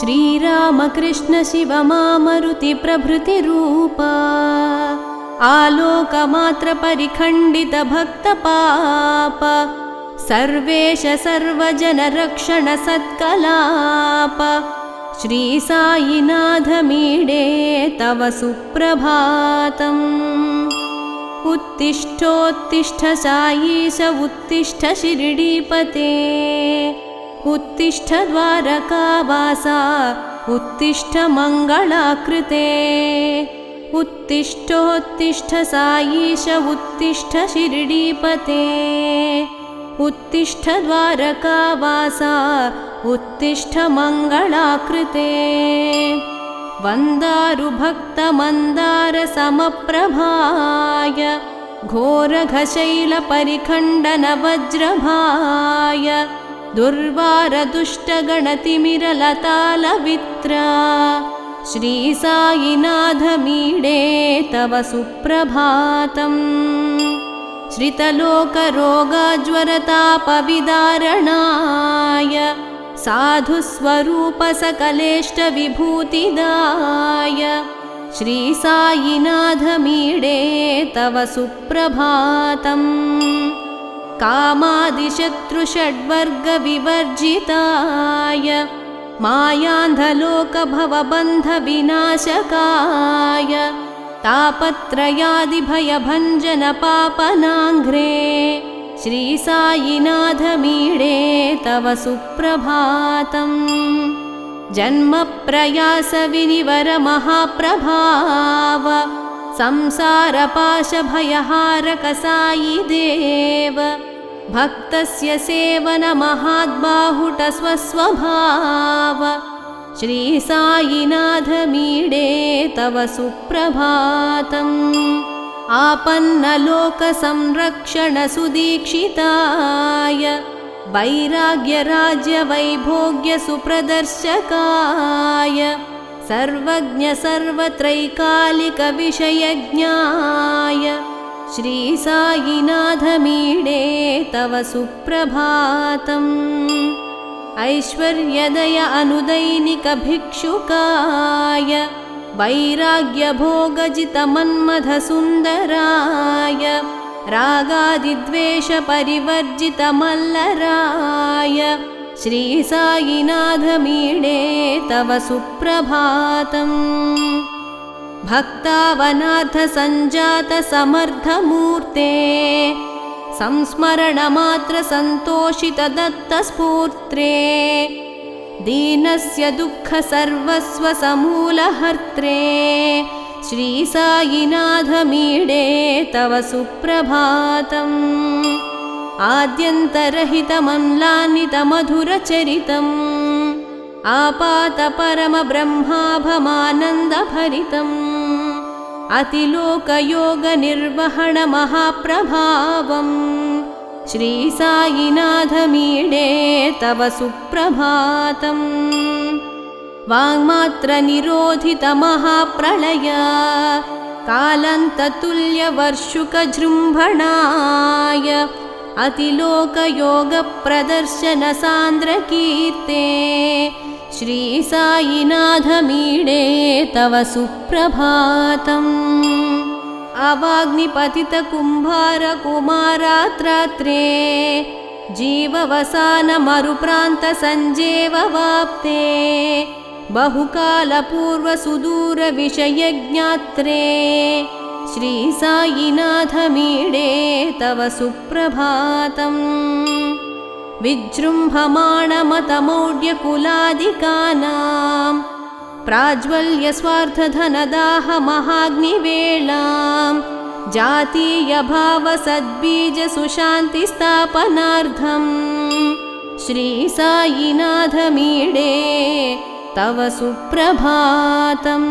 श्रीरामकृष्ण शिवमामरुति प्रभृति रूपा आलोकमात्र परिखण्डित भक्तपाप सर्वेश सर्वजन रक्षण सत्कलाप श्री साईनाथ मीडे तव सुप्रभातम्। उत्तिष्ठोत्तिष्ठ साईश उत्तिष्ठ शिरडीपते उत्तिष्ठ द्वारकावासा उत्तिष्ठ मङ्गलाकृते उत्तिष्ठोत्तिष्ठ साईश उत्तिष्ठ शिरडीपते उत्तिष्ठ द्वारकावासा उत्तिष्ठ मङ्गलाकृते वन्दारु भक्तमन्दार समप्रभाय घोरघशैल परिखण्डन वज्रभाय दुर्वार दुष्टगणतिमिरलतालवित्रा श्री साईनाथ मीडे तव सुप्रभातम्। श्रितलोकरोगज्वरतापविदारणाय साधुस्वरूप सकलेष्ट विभूतिदाय श्री साईनाथ मीडे तव सुप्रभातम्। कामादिशत्रुषड्वर्ग विवर्जिताय मायान्धलोक भवबन्ध विनाशकाय तापत्रयादिभयभञ्जन पापनाङ्घ्रे श्री साईनाथ मीडे तव सुप्रभातम्। जन्म प्रयास विनिवर महाप्रभाव संसारपाश भयहारक साई देव भक्तस्य सेवन महाद्बाहुट स्वस्वभाव श्री साईनाथ मीडे तव सुप्रभातम्। आपन्नलोक संरक्षण सुदीक्षिताय वैराग्य राज्य वैभोग्य सुप्रदर्शकाय सर्वज्ञ सर्वत्रैकालिक विषयज्ञाय श्री साईनाथ मीडे तव सुप्रभातम्। ऐश्वर्यदय अनुदैनिक भिक्षुकाय वैराग्य भोगजित मन्मथ सुन्दराय रागादिद्वेष परिवर्जित मल्लराय श्री साईनाथ मीडे तव सुप्रभातम्। भक्तावनाथ संजात समर्थ मूर्ते संस्मरण मात्र संतोषित दत्त स्फूर्त्रे दीनस्य दुःख सर्वस्व समूलहर्त्रे श्री साईनाथ मीडे तव सुप्रभातम्। आद्यन्तरहित मम्लानित मधुर चरितम् आपात परम ब्रह्माभमानन्द भरितम् अतिलोकयोग निर्वहण महाप्रभावम् श्री साईनाथ मीडे तव सुप्रभातम्। वाङ्मात्र निरोधित महाप्रलय कालन्ततुल्य वर्षुक जृम्भणाय अतिलोकयोग प्रदर्शन सान्द्र कीर्ते श्री साईनाथ मीडे तव सुप्रभातम्। अवाग्निपतित कुम्भार कुमारात्रात्रे जीववसान मरुप्रान्त सञ्जेववाप्ते बहुकाल पूर्व सुदूर विषयज्ञात्रे श्री साईनाथ मीडे तव सुप्रभातम्। विजृम्भमाणमतमौढ्यकुलादिकानां प्राज्वल्य स्वार्थधनदाह महाग्निवेलां जातीय भाव सद्बीज सुशान्ति स्थापनार्थं श्री साईनाथ मीडे तव सुप्रभातम्।